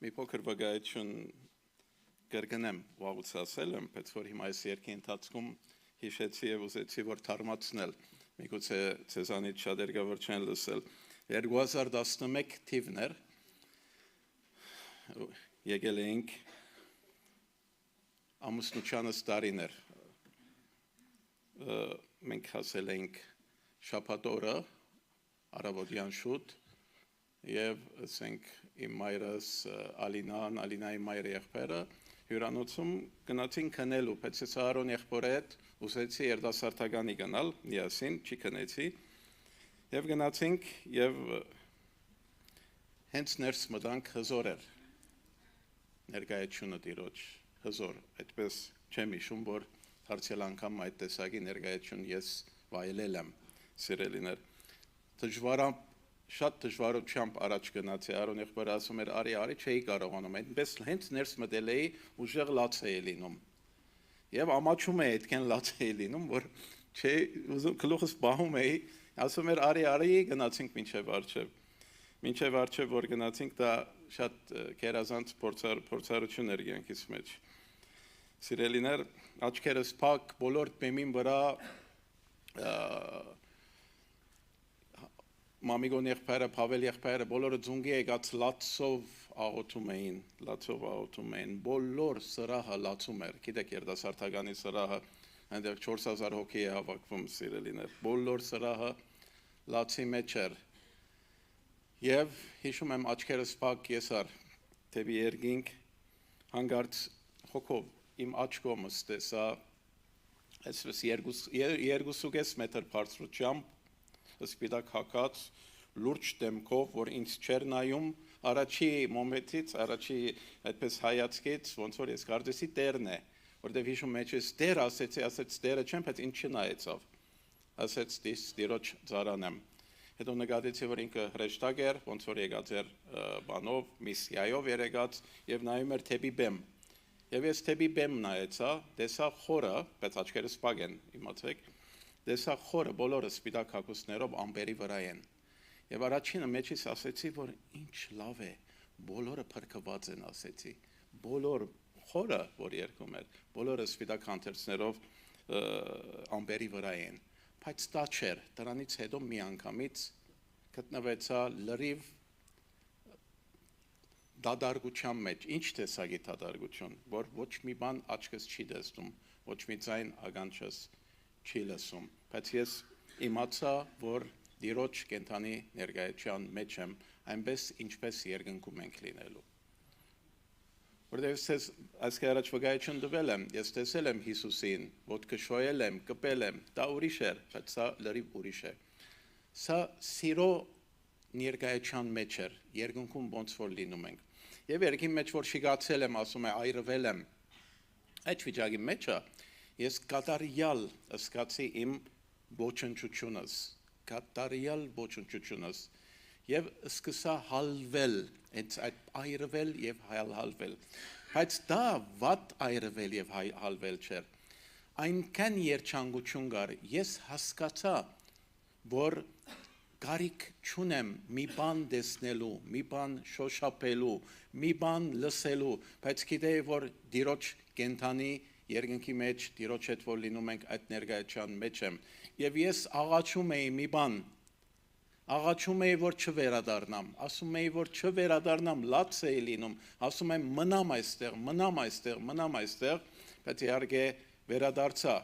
մի փոքր վկայություն կրկնեմ, վաղուց ասել եմ, բայց որ հիմա այս երկի ընթացքում հիշեցի եւ ուզեցի որ թարմացնել, միգուցե ցեզանից շատերը որ չեն լսել, 2011 թիվն էր, եկել էինք ամուսնությանս տարին էր, մենք հասել էինք շաբաթ օրը, առավոտյան շուտ, եւ ասենք իմ մայրս Ալինայի մայրը եղբայրը հյուրանոցում գնացին քնելու, բայց ես Արոն եղբորը հետ ուզեցի երիտասարդականի գնալ, միասին, չի քնեցի, եւ գնացինք եւ հենց ներս մտանք հզոր էր, ներկայությունը Տիրոջ հզոր, այդպես չեմ հիշում, որ հարցել անգամ այդ տեսակի ներկայություն ես վայելել եմ, սիրելիներ, շատ դժվարությամբ առաջ գնացի, Արոն եղբայրը ասում էր, արի, չէի կարողանում, այնպես հենց ներս մտել էի, ուժեղ լաց էի լինում, եւ ամաչում էի այդքան լաց էի լինում, որ գլուխս բահում էի, ասում էր, արի, գնացինք մինչև առջև, որ գնացինք, դա շատ գերազանց փորձառություն էր կյանքիս մեջ, սիրելիներ, աչքերս փակ, բոլոր բեմին վրա Մամիգոն եղբայրը, Փավել եղբայրը, բոլորը ձունգի եկած լացով աղոթում էին, բոլոր սրահը լացում էր, գիտեք երիտասարդականի սրահը, այնտեղ 4000 հոգի է հավաքվում, սիրելիներ, բոլոր սրահը լացի մեջ էր, եւ հիշում եմ աչքերս փակ եսար, թեպի երկինք, հանգարց հոգով իմ աչ կողմս տեսա, այսպես 2.5 մետր բարձրությամբ, սպիտակ հագած, լուրջ դեմքով, որ ինձ չէր նայում, առաջի մոմենտից, առաջի այդպես հայացքից, ոնց որ ես կարծեցի տերն է, որտեվ հիշում մեջս տեր ասեց տերը չեմ, բայց ինձ չնայեցավ, ասեց Տիրոջ ծառան եմ, հետո նկատեցի, որ ինքը հրեշտակ էր, ոնց որ եկած էր բանով, միսիայով էր եկած եւ նայում էր թեպի բեմ, եւ ես թեպի բեմ նայեցա, տեսա խորը, բայց աչքերս փակ են, իմացեք, տեսա խորը բոլորը սպիտակ հագուստներով ամպերի վրա են, եւ առաջինը մեջից ասեցի, որ ինչ լավ է, բոլորը փրկված են ասեցի, բոլոր խորը, որ երգում էր, բոլորը սպիտակ հանդերձներով ամպերի վրա են, բայց դա չէր, դրանից հետո մի անգամից գտնվեցա լրիվ դադարգության մեջ, ինչ տեսակի դադարգություն, որ ոչ մի բան աչքս չի տեսնում, ոչ մի ձայն ականջս չի լսում, բայց ես իմացա, որ Տիրոջ կենթանի ներկայության մեջ եմ, այնպես ինչպես երկնքում ենք լինելու։ Որտեղ ես այսքան առաջ վկայություն տվել եմ, ես տեսել եմ Հիսուսին, ոտքը շոյել եմ, կպել եմ, դա ուրիշ էր, բայց սա լրիվ ուրիշ է։ Սա սիրո ներկայության մեջ էր, երկնքում ոնց որ լինում ենք։ Եվ երկի մեջ որ շիգացել եմ, ասում է այրվել եմ, այդ վիճակի մեջը ես կատարյալ զգացի իմ ոչնչությունս, եւ սկսա հալվել, այդ այրվել եւ հալվել, բայց դա վատ այրվել եւ հալվել չէր, այնքան երջանկություն կար, ես հասկացա, որ կարիք չունեմ մի բան տեսնելու, մի բան շոշափելու, մի բան լսելու, բայց գիտեի, որ Տիրոջ կենթանի երկնքի մեջ Տիրոջ հետ որ լինում ենք այդ ներկայության մեջ եմ, եւ ես աղաչում էի մի բան, աղաչում էի, որ չվերադառնամ, ասում էի, որ չվերադառնամ, լաց էի լինում, ասում եմ մնամ այստեղ, բայց իհարկե վերադարձա,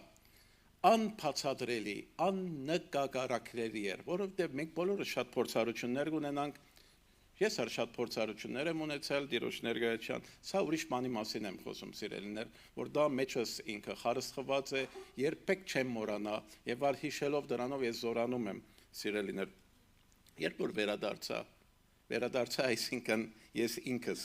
անբացատրելի, աննկարագրելի էր, որովհետև մենք բոլորը շատ փորձառություններ ունենանք, ես շատ փորձառություններ եմ ունեցել Տիրոջ ներկայության, սա ուրիշ բանի մասին եմ խոսում սիրելիներ, որ դա մեջս ինքը խարսխված է, երբեք չեմ մոռանա, եւ առ հիշելով դրանով ես զորանում եմ սիրելիներ, երբ որ վերադարձա այսինքն ես ինքս,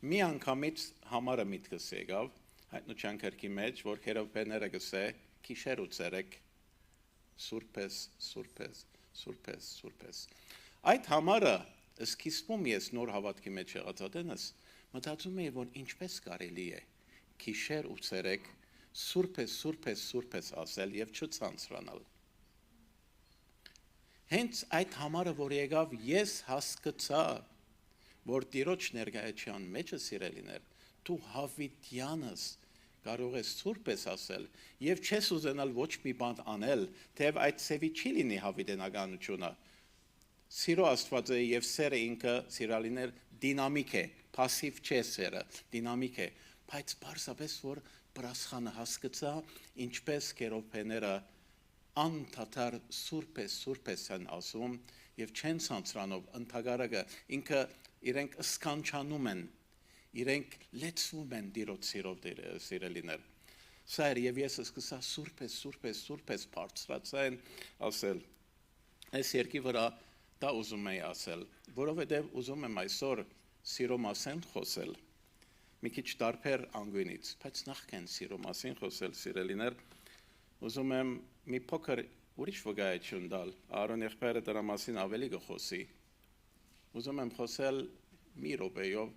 մի անգամից համարը միտքս եկավ, հայտնության քրքի մեջ, որ քերովբեները գսե, քիշեր ու ցերեկ, սուրպես, այդ համարը սկիզբում ես նոր հավատքի մեջ եղածատենս, մտածում էի, որ ինչպես կարելի է քիշեր ու ցերեկ սուրպես ասել եւ չցանցրանալ։ Հենց այդ համարը, որ եկավ, ես հասկացա, որ Տիրոջ ներկայության մեջը սիրելիներ, դու հավիտյանս կարող ես սուրպես ասել եւ չես ուզենալ ոչ մի բան անել, թեև այդ ծևի չի լինի հավիտենականությունը։ Սիրո Աստվածը եւ սերը ինքը սիրալիներ դինամիկ է, пассив չէ սերը, դինամիկ է, բայց բարձրապես որ բրասխանը հասկացա, ինչպես կերոպեները անթաթար սուրպես են ասում եւ չեն ցանցրանով ընդհանրակը ինքը իրենք սկանչանում են, իրենք լեցվում են Տիրոջ սիրով սիրելիներ։ Սա եւ ես սկսա սուրպես բարձրացան ասել։ Այս երկի վրա դա ուզում եի ասել, որովհետեւ ուզում եմ այսօր սիրո մասին խոսել։ Մի քիչ տարբեր անգույնից, բայց նախքան սիրո մասին խոսել սիրելիներ, ուզում եմ մի փոքր ուրիշ վկայություն տալ, Արոն եղբայրը դրա մասին ավելի կխոսի։ Ուզում եմ խոսել մի րոպեով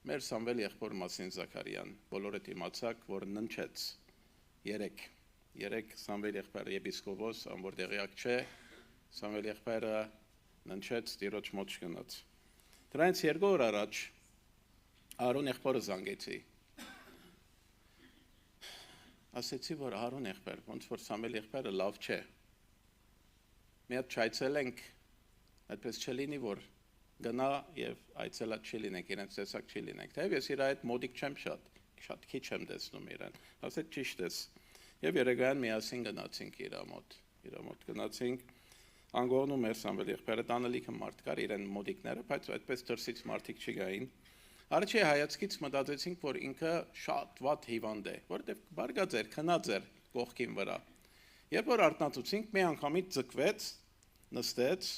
մեր Սամվել եղբոր մասին Զաքարյան, բոլորը իմացաք, որ ննչեց 3 Սամվել եղբայրը եպիսկոպոս, որ տեղյակ չէ, Սամվել եղբայրը ննչեց Տիրոջ մոտ գնաց։ Դրանից 2 օր առաջ Արոն եղբորը զանգեցի։ Ասեցի, որ Արոն եղբայր, ոնց որ Սամվել եղբայրը լավ չէ։ Մի հատ չայցելենք, այդպես չլինի, որ գնա եւ այցելա չի լինենք, իրենց տեսակ չի լինենք։ Թեև ես իր այդ մոդիկ չեմ շատ քիչ եմ տեսնում իրեն։ Ասեց ճիշտ ես։ Եվ երեգան միասին գնացինք իր մոտ գնացինք։ Անգողնում էր Սամվել եղբայրը տանը լիքը մարդ կար իրեն մոդիկները, բայց այդպես դրսից մարդիկ չգային։ Առաջի հայացքից մտածեցինք, որ ինքը շատ վատ հիվանդ է, որտեղ բարգած էր, քնած էր կողքին վրա։ Երբ որ արթնացուցինք, մի անգամից ձգվեց, նստեց,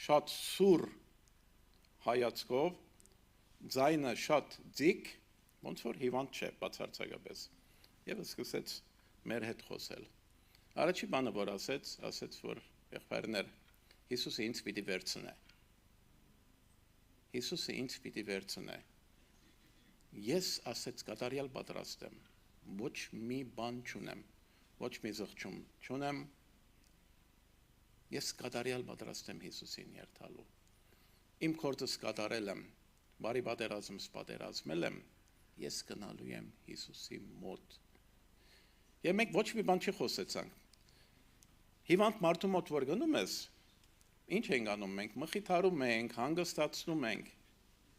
շատ սուր հայացքով, ձայնը շատ ձիգ, ոնց որ հիվանդ չէ, բացարձակապես։ Եվ սկսեց մեր հետ խոսել։ Առաջի բանը որ ասեց, որ եղբայրներ, Հիսուսը ինձ պիտի վերցնե։ Հիսուսը ինձ պիտի վերցնե։ Ես ասեց կատարյալ պատրաստ եմ, ոչ մի բան չունեմ, ոչ մի զղջում չունեմ, ես կատարյալ պատրաստ եմ Հիսուսին երթալու։ Իմ գործս կատարել եմ, բարի պատերազմել եմ, ես գնալու եմ Հիսուսի մոտ։ Եվ մենք ոչ մի բան չխոսեցանք։ Հիվանդ մարդու մոտ որ գնում ես, ինչ ենք անում մենք, մխիթարում ենք, հանգստացնում ենք,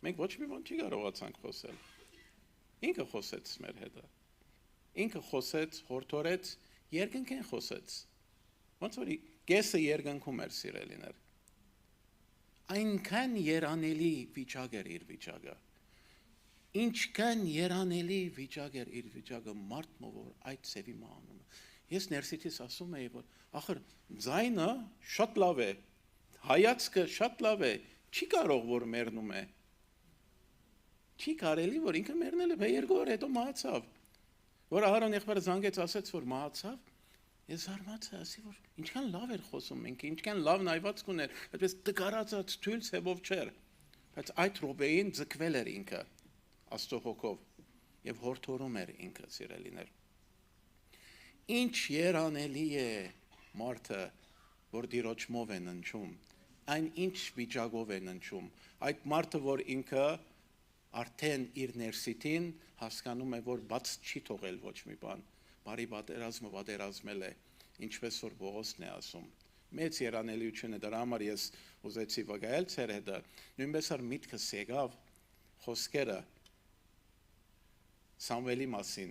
մենք ոչ մի բան չի կարողացանք խոսել։ Ինքը խոսեց մեր հետը, ինքը խոսեց, հորդորեց, երկնքեն խոսեց, ոնց որ կեսը երկնքում էր սիրելիներ, այնքան երանելի վիճակ էր իր վիճակը, ինչքան երանելի վիճակ էր իր վիճակը մարդ որ այդ ծևի անում է, ես ներսիցս ասում էի, որ ախր ձայնը շատ լավ է, հայացքը շատ լավ է, չի կարող որ մեռնում է, չի կարելի որ ինքը մեռնել է, 2 օր հետո մահացավ, որ Ահարոն եղբայրը զանգեց ասեց, որ մահացավ, ես զարմացա, ասի, որ ինչքան լավ էր խոսում ինքը, ինչքան լավ նայվածք ուներ, այդպես տկարացած թույլ ցևով չէր, բայց այդ րոպեին ձգվել էր ինքը, Աստծո հոգով, եւ հորդորում էր ինքը սիրելիներ։ Ինչ երանելի է մարդը, որ Տիրոջ մով է ննչում, այն ինչ վիճակով է ննչում, այդ մարդը, որ ինքը արդեն իր ներսիտին հասկանում է, որ բաց չի թողել ոչ մի բան, բարի պատերազմել է, ինչպես որ Պողոսն է ասում, մեծ երանելիություն է, դրա համար ես ուզեցի վկայել ձեր հետը, նույնպես որ միտքս եկավ խոսքերը Սամվելի մասին,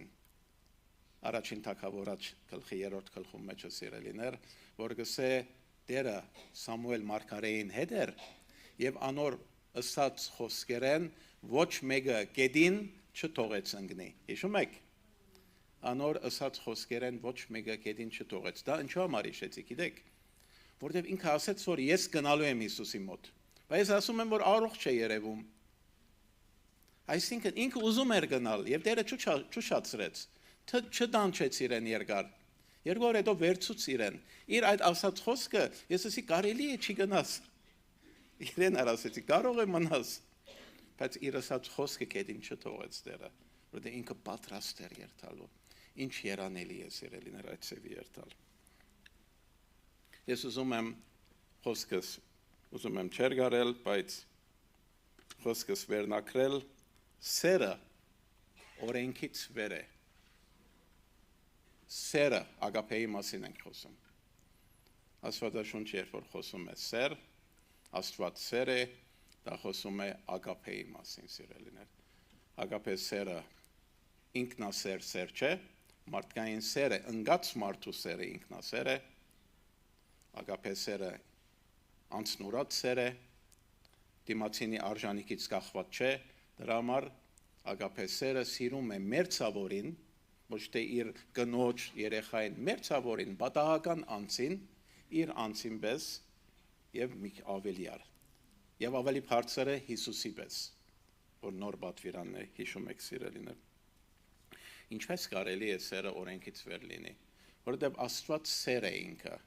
առաջին թագավորաչ գլխի 3-րդ գլխում մեջը սիրելիներ, որ գսե Տերը Սամուել մարգարեին հետ էր եւ անոր ըսած խոսքերեն ոչ մեկը գեդին չթողեց ընկնի։ Հիշում եք։ Անոր ըսած խոսքերեն ոչ մեկը գեդին չթողեց։ Դա ինչու համար հիշեցի, գիտեք, որտեղ ինքը ասեց, որ ես գնալու եմ Հիսուսի մոտ։ Բայց ասում եմ, որ առողջ չէ երևում։ Այսինքն ինքը ուզում էր գնալ եւ Տերը չուշացրեց, չդանչեց իրեն երկար։ 2 օր հետո վերցուց իրեն։ Իր այդ ասած խոսքը, ես ասի կարելի է չի գնաս։ Իրեն ասեցի, կարող է մնաս։ Բայց իր ասած խոսքը կետին չթողեց Տերը, որտեղ ինքը պատրաստ էր երթալու։ Ինչ երանելի է սիրելիներ այդ ծևի երթալ։ Ես ուզում եմ խոսքս, ուզում եմ չերգարել, բայց խոսքս վերնակրել սերը օրենքից վեր է։ Սերը ագապեի մասին ենք խոսում։ Աստվածաշունչը երբ որ խոսում է սեր, Աստված սեր է, դա խոսում է ագապեի մասին, սիրելիներ։ Ագապե սերը ինքնասեր սեր չէ, մարդկային սերը, ընկած մարդու սերը ինքնասեր է, ագապե սերը անցնուրած սեր է, դիմացինի արժանիքից կախված չէ, դրա համար ագապե սերը սիրում է մերձավորին, ոչ թե իր կնոջ երեխային մերձավորին, պատահական անձին, իր անձին պես եւ մի ավելի ար։ Եվ ավելի բարձր է Հիսուսի պես, որ նոր պատվիրանն է, հիշում եք սիրելիներ։ Ինչպես կարելի է սերը օրենքից վեր լինի, որովհետև Աստված սեր է ինքը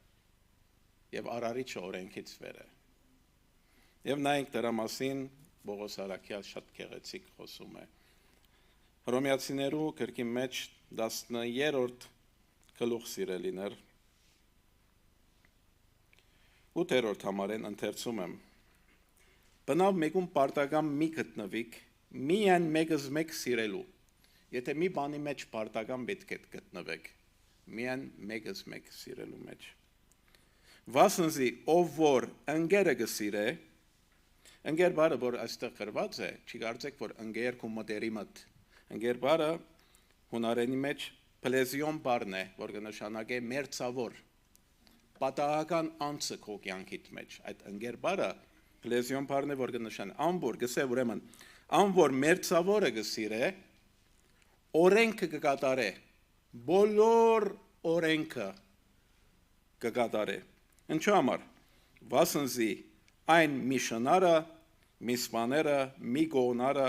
եւ արարիչը օրենքից վեր է։ Եվ նայենք դրա մասին Պողոս Արաքյալ շատ գեղեցիկ խոսում է։ Հռոմեացիներու գրքի մեջ 10-րդ գլուխ սիրելիներ 8-րդ համարեն ընթերցում եմ։ Բնավ մեկում պարտական մի գտնվիկ, միայն մեկս մեկ սիրելու։ Եթե մի բանի մեջ պարտական պետք է գտնվեք, միայն մեկս մեկ սիրելու մեջ։ Վասնզի ով որ ընկերը կսիրե, ընկեր բառը որ այստեղ գրված է, չի կարծեք որ ընկեր ու մտերիմդ, ընկեր բառը հունարենի մեջ պլեզիոն բառն է, որ կնշանակե մերձավոր, պատահական անձը քո կյանքիդ մեջ, այդ ընկեր բառը պլեզիոն բառն է, որ կնշանակե անոր, գսե ուրեմն, անոր մերձավորը կսիրե, օրենքը կկատարե, բոլոր օրենքը կկատարե։ Ինչու համար, վասնզի այն մի շնարը, մի սպաները, մի գողնարը,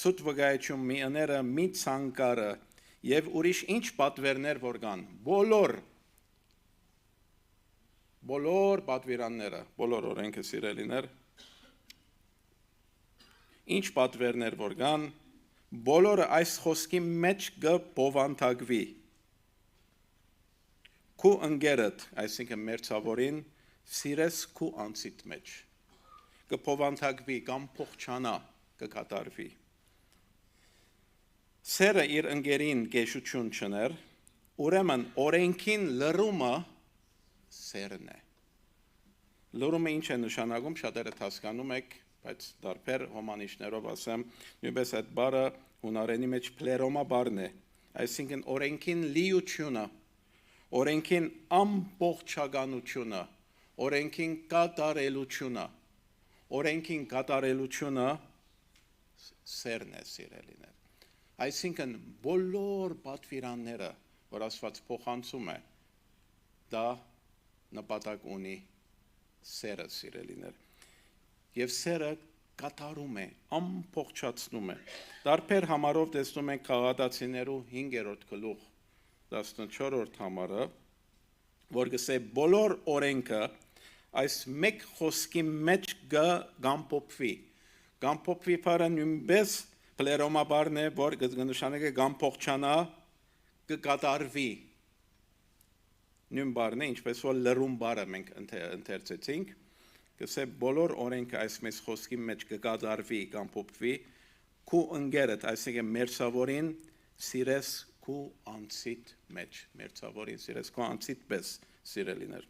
սուտ վգայություն մի ըները, մի ցանկարը և ուրիշ ինչ պատվերներ որ կան, բոլոր պատվիրանները, բոլոր օրենքը սիրելիներ, ինչ պատվերներ որ կան, բոլորը այս խոսքի մեջ կբովանդակվի, քու ընկերդ, այսինքն մերձավորին, սիրես քու անձիդ մեջ, կբովանդակվի կամ փոխչանա, կկատարվի։ Սերը իր ընկերին գեշություն չներ, ուրեմն օրենքին լռումը սերն է։ Լռումը ինչ է նշանակում, շատերը հասկանում եք, բայց դարբեր հոմանիշներով ասեմ, նույնպես այդ բառը հունարենի մեջ պլերոմա բառն է, այսինքն օրենքին լիությունը, օրենքին ամբողջականությունը, օրենքին կատարելությունը սերն է սիրելիներ։ Այսինքն բոլոր պատվիրանները, որ Աստված փոխանցում է, դա նպատակ ունի սերը սիրելիներ։ Եվ սերը կատարում է, ամբողջացնում է։ Տարբեր համարով տեսնում ենք Գաղատացիներու 5-րդ գլուխ 14-րդ համարը, որ գսե բոլոր օրենքը այս մեկ խոսքի մեջ կամփոփվի։ Կամփոփվի բառը նույնպես պլերոմա բառն է, որ կնշանակե կամփոխչանա, կկատարվի։ Նույն բառն է, ինչպես որ լռում բառը մենք ընթերցեցինք, գսե բոլոր օրենքը այս մեծ խոսքի մեջ կկատարվի կամ փոփվի, քու ընկերդ, այսինքն մերձավորին սիրես քու անձիդ մեջ, մերձավորին սիրես քու անձիդ պես սիրելիներ։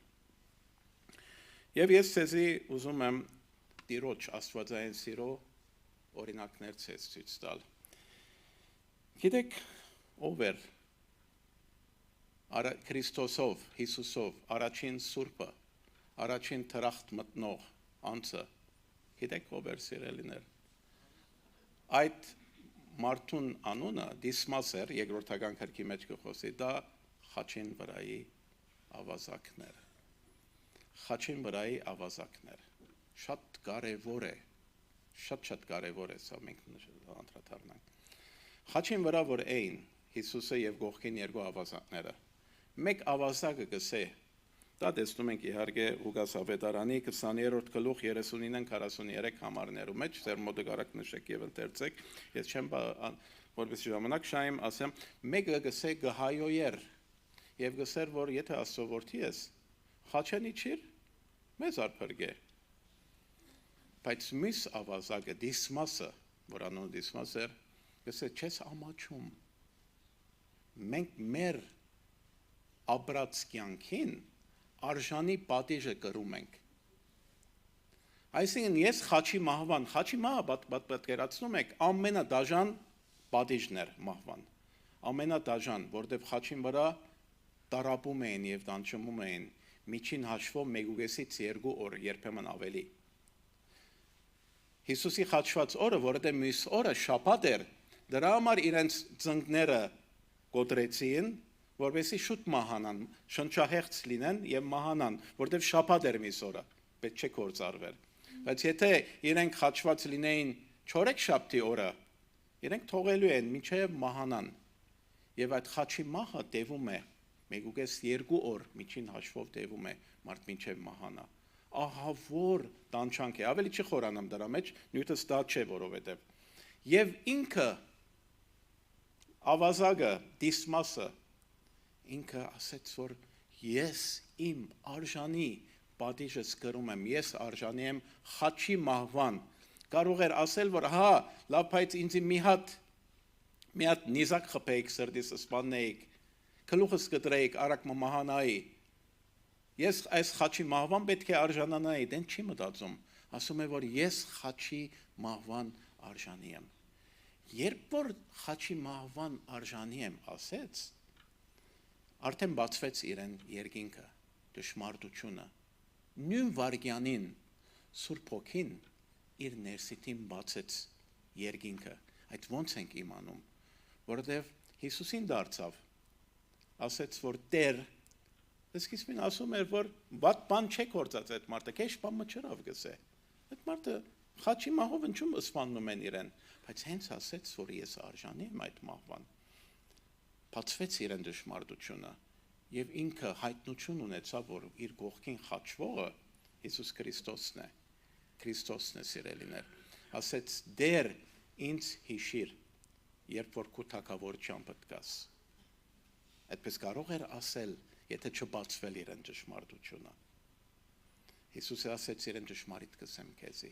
Եվ ես ցեզի ուզում եմ Տիրոջ աստվածային սիրո օրինակներ ցեզ ցույց տալ։ Գիտեք ով էր Քրիստոսով, Հիսուսով, առաջին սուրբը, առաջին թրախտ մտնող անձը, գիտեք ով էր սիրելիներ։ Այդ մարդուն անունը Դիսմաս էր, երկրորդական քրքի մեջ կխոսի, դա խաչին վրայի ավազակներ։ Խաչին վրայի ավազակներ։ Շատ կարևոր է, շատ կարևոր է սա մենք անդրադառնանք։ Խաչին վրա որ էին Հիսուսը եւ գողքին երկու ավազակները։ Մեկ ավազակը գսե, դա տեսնում ենք իհարկե Ղուկաս ավետարանի 20-րդ գլուխ 39-43 համարներու մեջ, ձեր մոտ կարաք նշեք եւ ընթերցեք, ես չեմ որպես ժամանակ շայեմ ասեմ, մեկը գսե գհայոյեր եւ գսեր, որ եթե աստծո որդի ես, խաչենի չիր, մեզ արփրգե։ բայց մյուս ավազակը Դիսմասը, որ անունը Դիսմաս էր, ասեց չես ամաչում։ Մենք մեր ապրած կյանքին արժանի պատիժը կրում ենք։ Այսինքն ես խաչի մահը պատկերացնում եք ամենադաժան պատիժն էր մահվան։ Ամենադաժան, որտեղ խաչին վրա տարապում էին եւ տանջում էին միջին հաշվով 1.5-ից 2 օր, երբեմն ավելի։ Հիսուսի խաչված օրը, որտեղ մյուս օրը շաբաթ էր, դրա համար իրենց ծնկները կոտրեցին, որովհետեւ շուտ մահանան, շնչահեղձ լինեն եւ մահանան, որտեղ շաբաթ էր մյուս օրը, պետք չէ կործարվեր։ Բայց եթե իրենք խաչված լինեին չորեքշաբթի օրը, իրենք թողելու են մինչև մահանան։ Եվ այդ խաչի մահը տևում է 1.5-2 օր միջին հաշվով տևում է մարդ մինչև մահանա։ Ահա որ տանջանք է, ավելի չի խորանամ դրա մեջ, նյութս դա չէ, որովհետև։ Եվ ինքը ավազագը, Դիսմասը, ինքը ասեց, որ ես իմ արժանի պատիժս կրում եմ, ես արժանի եմ խաչի մահվան։ Կարող էր ասել, որ հա, լավ, բայց ինձ մի հատ նիզակ խփեիք սրտիս սպանեիք, գլուխս կտրեիք, արագ մահանայի։ Ես այս խաչի մահվան պետք է արժանանայի, դեն չի մտածում, ասում է, որ ես խաչի մահվան արժանի եմ։ Երբ որ խաչի մահվան արժանի եմ ասեց, արդեն բացվեց իրեն երկինքը, դժմարտությունը։ Նույն վարգյանին Սուրբ Հոգին իր ներսիտին բացեց երկինքը։ Այդ ոնց ենք իմանում, որովհետև Հիսուսին դարձավ, ասեց, որ Տեր, սկիզբին ասում էր, որ վատ բան չէ գործած այդ մարդը, քեզ բան մչրավ գսե։ Այդ մարդը խաչի մահով ինչու սպանում են իրեն, բայց հենց ասեց, որ ես արժանի եմ այդ մահվան։ Բացվեց իրեն դժմարտությունը եւ ինքը հայտնություն ունեցավ, որ իր կողքին խաչվողը Հիսուս Քրիստոսն է։ Քրիստոսն է սիրելիներ։ Ասեց Դեր ինձ հիշիր, երբ որ քո թագավորությամբ դկաս։ Այդպես կարող էր ասել, եթե չբացվել իրեն դժմարտությունը։ Հիսուսը ասեց իրեն դժմարիտ կսեմ քեզի։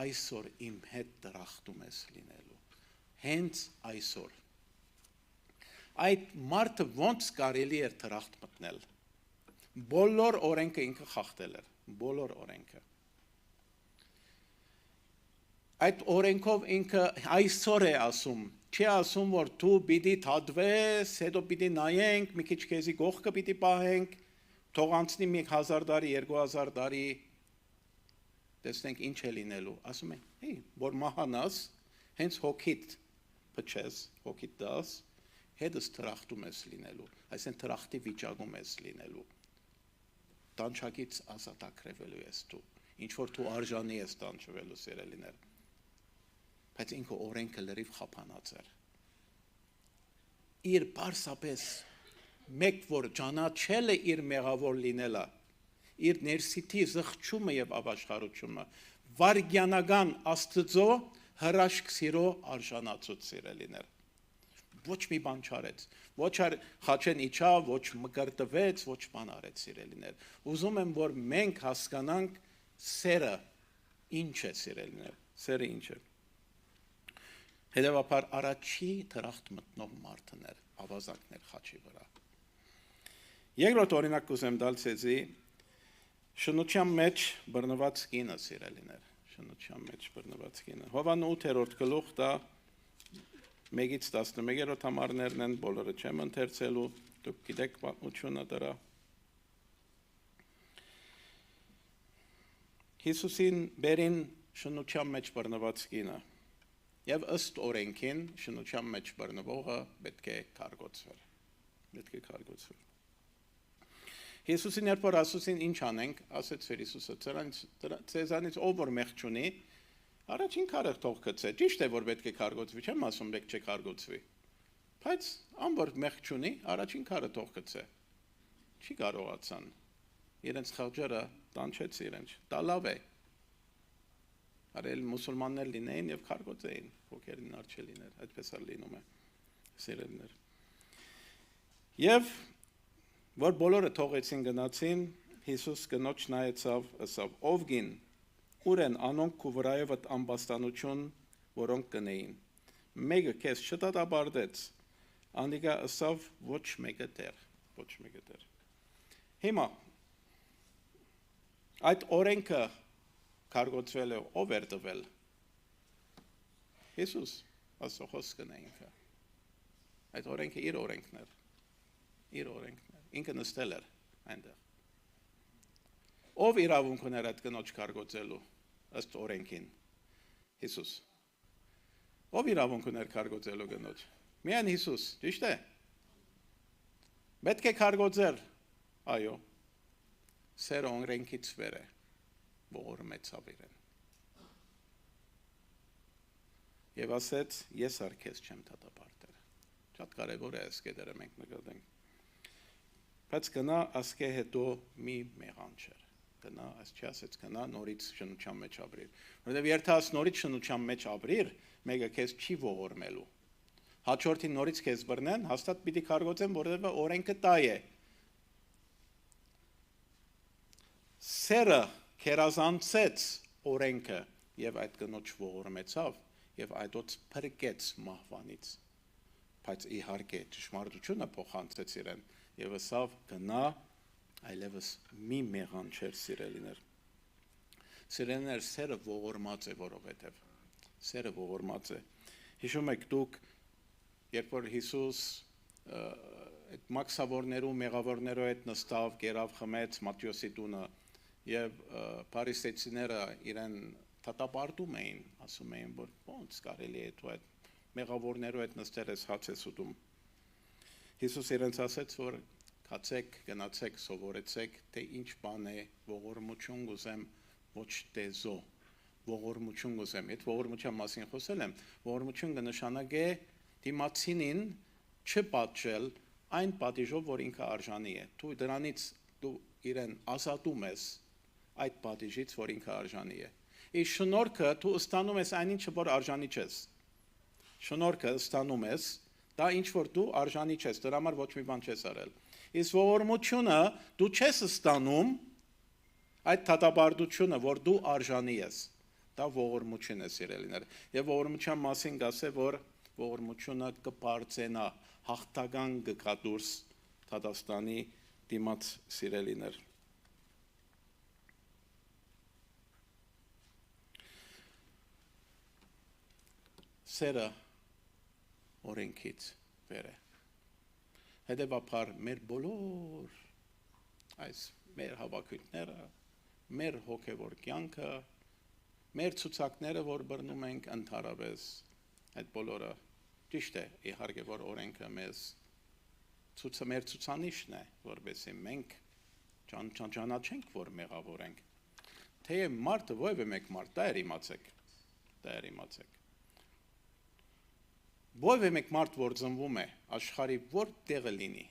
Այսօր իմ հետ դրախտում ես լինելու։ Հենց այսօր։ Այդ մարդը ոնց կարելի էր դրախտ մտնել։ Բոլոր օրենքը ինքը խախտել էր, բոլոր օրենքը։ Այդ օրենքով ինքը այսօր է ասում, չի ասում, որ դու պիտի թադվես, հետո պիտի նայենք, մի քիչ քեզի գողքը պիտի պահենք, թող անցնի 1000 տարի, 2000 տարի, տեսնենք ինչ է լինելու։ Ասում է, հեյ, որ մահանաս, հենց հոգիդ փչես, հոգիդ դաս, հետս թրախտում ես լինելու, այսինքն թրախտի վիճակում ես լինելու։ Տանջակից ազատագրվելու ես դու, ինչ որ դու արժանի ես տանջվելու սիրելիներ։ Բայց ինքը օրենքը լրիվ խափանած էր։ Իր պարսապես մեկ որ ճանաչել է իր մեղավոր լինելը, իր ներսիտի զղջումը եւ ապաշխարությունը, վարգյանական Աստծո հրաշք սիրո արժանացուց սիրելիներ։ Ոչ մի բան չարեց, ոչ խաչեն իջավ, ոչ մկրտվեց, ոչ բան արեց սիրելիներ։ Ուզում եմ, որ մենք հասկանանք սերը ինչ է սիրելիներ, սերը ինչ է։ Հետևաբար առաջի դրախտ մտնող մարդներ, ավազակներ խաչի վրա։ Երկրորդ օրինակ կուզեմ տալ ցեզի շնության մեջ բռնված կինը սիրելիներ, շնության մեջ բռնված կինը։ Հովհաննես 8-րդ գլուխ դա 1-ից 11-րդ համարներն են, բոլորը չեմ ընթերցելու, դուք գիտեք պատմությունը դրա։ Հիսուսին բերին շնության մեջ բռնված կինը։ Եվ ըստ օրենքին շնության մեջ բռնվողը պետք է քարգոծվեր։ Պետք է քարգոծվեր։ Հիսուսին երբ որ ասեցին ինչ անենք, ասեց Հիսուսը, ցեզանից ով որ մեղք չունի, առաջին քարը թող գցե։ Ճիշտ է որ պետք է քարգոծվի, չեմ ասում պետք չէ քարգոծվի։ Բայց ան որ մեղք չունի, առաջին քարը թող գցե։ Չի կարողացան։ Իրենց խաղջերը տանջեց իրենց։ Դա լավ է։ Արել մուսուլմաններ լինեին եւ քարգոծեին, ոգերին արչելիներ, այդպես է լինում է, սիրելիներ։ Եվ որ բոլորը թողեցին գնացին, Հիսուս կնոջ նայեցավ, ասավ. ով գին, Ուրեն անոնք քու վրայով ամբաստանություն, որոնք կնեին։ Մեկը քեզ չդատաբարտեց, անդիկա ըսավ ոչ մեկը դեր։ Հիմա այդ օրենքը կարգոցվել է ով էր տվել։ Հիսուս, ասո խոսքն է ինքը։ Այդ օրենքը իր օրենքն էր, ինքը նստել էր այնտեղ։ Ով իրավունք ուներ այդ կնոջ կարգոցելու ըստ օրենքին։ Հիսուս։ Ով իրավունք ուներ կարգոցելու կնոջ։ Միայն Հիսուս, ճիշտ է։ Պետք է կարգոցեր, այո։ Սեր օրենքից վեր է, ողորմեցավ իրեն։ Եվ ասեց, ես արքես չեմ դատապարտել։ Շատ կարևոր է այս կետերը մենք նկատենք։ Բայց գնա ասկե հետո մի մեղանչեր։ Գնա, այս չի ասեց, գնա նորից շնության մեջ ապրիր։ Որովհետև եթե աս նորից շնության մեջ ապրիր, մեկը քեզ չի ողորմելու։ Հաջորդին նորից քեզ բռնեն, հաստատ պիտի կարգոցեն, որովհետև օրենքը տայ է։ Սերը քերազանցեց օրենքը եւ այդ կնոջ ողորմեցավ եւ այդոց փրկեց մահվանից, բայց իհարկե ճշմարտությունը փոխանցեց իրեն եւ ասավ գնա այլևս մի մեղանչեր սիրելիներ։ Սիրելիներ, սերը ողորմած է, որովհետեւ սերը ողորմած է։ Հիշում եք դուք, երբ որ Հիսուս այդ մաքսավորներու, մեղավորներու հետ նստավ, գերավ խմեց Մատթեոսի տունը եւ փարիսեցիները իրեն դատապարտում էին, ասում էին, որ ոնց կարելի է դու այդ մեղավորներու հետ նստել ես հաց ես ուտում։ Հիսուս իրենց ասեց, որ կացեք, գնացեք, սովորեցեք, թե ինչ բան է ողորմություն գուզեմ, ոչ թե զո։ Ողորմություն գուզեմ, այդ ողորմության մասին խոսել եմ, ողորմություն կնշանակե դիմացինին չպատժել այն պատիժով, որ ինքը արժանի է։ Դու դրանից դու իրեն ազատում ես այդ պատիժից, որ ինքը արժանի է։ Իսկ շնորհքը դու ստանում ես այն ինչը, որ արժանի չես։ Շնորհքը ստանում ես, դա ինչ որ դու արժանի չես, դրա համար ոչ մի բան չես արել։ Իսկ ողորմությունը դու չես ստանում այդ դատապարտությունը, որ դու արժանի ես։ Դա ողորմություն է, սիրելիներ։ Եվ ողորմության մասին գասե, որ ողորմությունը կբարձենա, հաղթական կգա դուրս Թադաստանի դիմաց, սիրելիներ։ Սերը օրենքից վեր է։ Հետևաբար մեր բոլոր այս մեր հավաքույթները, մեր հոգևոր կյանքը, մեր ցուցակները, որ բռնում ենք ընդհանրապես, այդ բոլորը ճիշտ է, իհարկե որ օրենքը մեզ մեր ցուցանիշն է, որովհետեւ մենք ճանաչենք, որ մեղավոր ենք։ Թեև մարդը ովևէ մեկ մարդ, դա էր իմացեք։ Ովևէ մեկ մարդ, որ ծնվում է, աշխարհի որ տեղը լինի,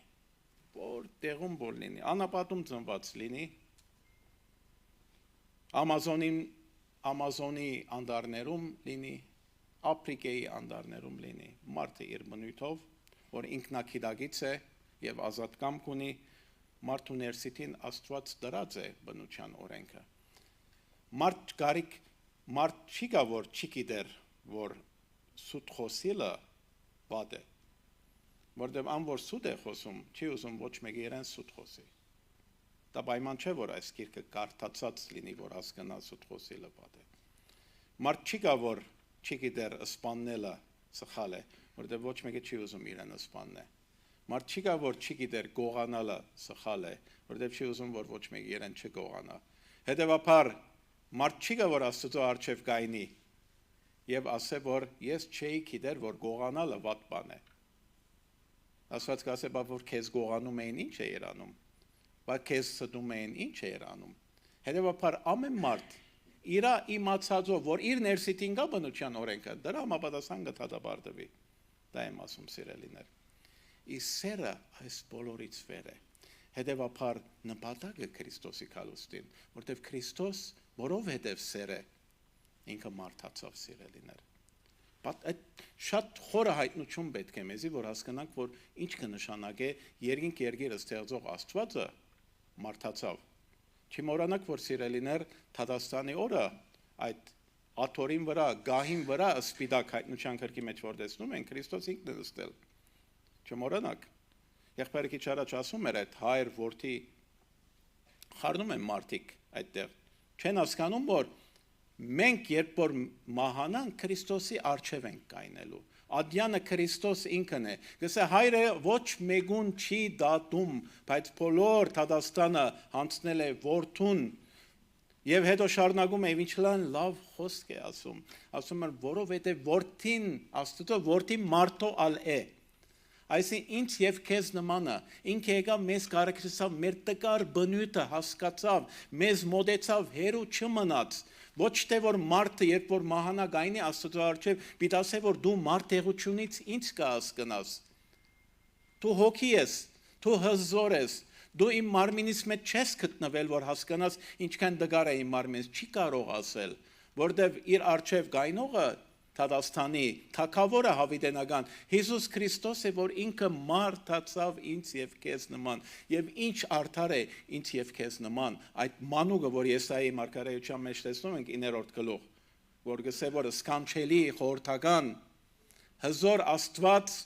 որ տեղում որ լինի, անապատում ծնված լինի, Ամազոնի անդարներում լինի, Աֆրիկայի անդարներում լինի, մարդը իր բնույթով, որ ինքնակիդագից է եւ ազատ կամք ունի, մարդու ներսիտին Աստված դրած է բնության օրենքը։ Մարդ չի գա, որ չի գիտեր, որ սուտ խոսիլը վատ է, որտեղ ան որ սուտ է խոսում, չի ուզում ոչ մեկը իրեն սուտ խոսի։ Դա պայման չէ, որ այս գիրքը կարդացած լինի, որ հասկանա սուտ խոսիլը վատ է։ Մարդ չի գա, որ չի գիտեր սպաննելը սխալ է, որտեղ ոչ մեկը չի ուզում իրեն սպաննե։ Մարդ չի գա, որ չի գիտեր գողանալը սխալ է, որտեղ չի ուզում, որ ոչ մեկը իրեն չգողանա։ Հետևաբար մարդ չի գա, որ Աստծո առջև գայնի եւ ասե, որ ես չէի գիտեր, որ գողանալը վատ բան է։ Աստված կասե, բա որ քեզ գողանում էին, ինչ է երանում։ Բա քեզ ստում էին, ինչ է երանում։ Հետևաբար ամեն մարդ իր իմացածով, որ իր ներսիտին կա բնության օրենքը, դրա համապատասխան կդատապարտվի։ Դա եմ ասում, սիրելիներ։ Իսկ սերը այս բոլորից վեր է։ Հետևաբար նպատակը Քրիստոսի քալուստին, որտեղ Քրիստոս, որովհետև սեր է, ինքը մարդացավ, սիրելիներ։ Այդ շատ խորը հայտնություն պետք է մեզի, որ հասկանանք, որ ինչ կնշանակե երկինք երկիրը ստեղծող Աստվածը մարդացավ։ Չմոռանաք, որ սիրելիներ Թադաստանի օրը այդ աթորին վրա, գահին վրա սպիտակ հայտնության քրքի մեջ որ տեսնում են Քրիստոս ինքն է նստել։ Չմոռանաք։ Եղբայրը քիչ առաջ ասում էր այդ հայր որդի խառնում են մարդիկ այդտեղ։ Չեն հասկանում, որ մենք երբ որ մահանանք Քրիստոսի առջև ենք կայնելու։ Ադյանը Քրիստոս ինքն է։ Գսե հայրը ոչ մեկուն չի դատում, բայց բոլոր Թադաստանը հանցնել է որդուն։ Եվ հետո շարունակում է, ինչ լավ խոսք է ասում։ Ասում է, որովհետև որդին, Աստծո որդին մարդո ալ է։ Այսինքն ինձ եւ քեզ նմանը, ինքը եկավ մեզ կարեկցավ, մեր տկար բնույթը հասկացավ, մեզ մոտեցավ, հերու չմնաց։ Ոչ թե որ մարդը երբ որ մահանա գայնի Աստծո առջև, պիտի ասե որ դու մարդեղությունից ինչ կհասկանաս։ Դու հոգի ես, դու հզոր ես, դու իմ մարմինից մեջ չես գտնվել որ հասկանաս ինչքան դգար է իմ մարմինից, չի կարող ասել, որտեվ իր առջև գայնողը Թադաստանի թագավորը հավիտենական Հիսուս Քրիստոս է, որ ինքը մարդացավ ինձ եւ քեզ նման եւ ինչ արդար է ինձ եւ քեզ նման այդ մանուկը, որ Եսայի մարգարեության մեջ տեսնում ենք 9-րդ գլուխ, որ գսե որ սքանչելի խորհրդական հզոր Աստված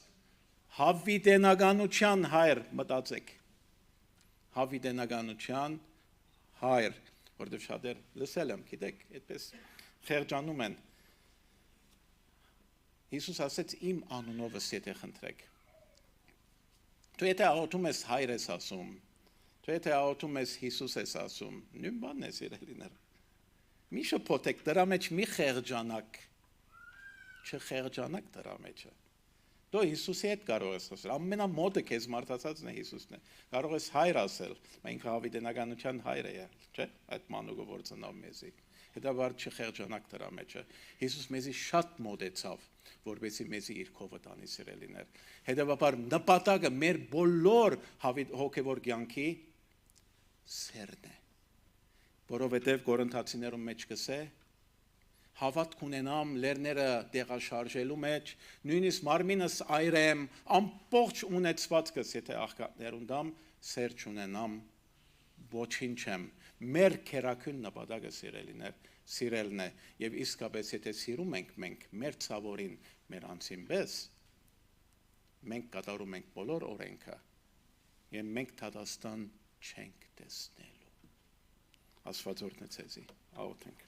հավիտենականության հայր մտածեք հավիտենականության հայր, որտեղ շատեր լսել եմ, գիտեք, այդպես խեղճանում են Հիսուս ասեց իմ անունովս եթե խնդրեք։ Դու եթե աղոթում ես հայր ես ասում, դու եթե աղոթում ես Հիսուս ես ասում, նույն բանն է սիրելիներ։ Մի շփոթեք դրա մեջ մի խեղճանակ, չխեղճանակ դրա մեջը։ Դու Հիսուսի հետ կարող ես ասել, ամենամոտը քեզ մարդացածն է Հիսուսն է։ Կարող ես հայր ասել, մենք հավիտենականության հայր է, չէ՞, այդ մանուկը որ ծնավ մեզի։ Հետաբար չխեղճանակ դրա մեջը։ Հիսուս մեզի շատ մոտեցավ, որովհետեւ մեզի իր քովը տանի սիրելիներ։ Հետաբար նպատակը մեր բոլոր հոգևոր կյանքի սերն է։ Որովհետեւ Կորինթացիներում մեջ կսե հավատք ունենամ լերները տեղաշարժելու մեջ, նույնիսկ մարմինս այրեմ, ամբողջ ունեցվածքս եթե աղքատներ ունդամ, սեր չունենամ, ոչինչ եմ։ Մեր քերակուն նպատակը սիրելն է եւ իսկապես եթե սիրում ենք մենք մեր ցավորին մեր անձին պես մենք կատարում ենք բոլոր օրենքը եւ մենք Թադաստան չենք տեսնելու Աստված օրհնի ձեզ աղոթենք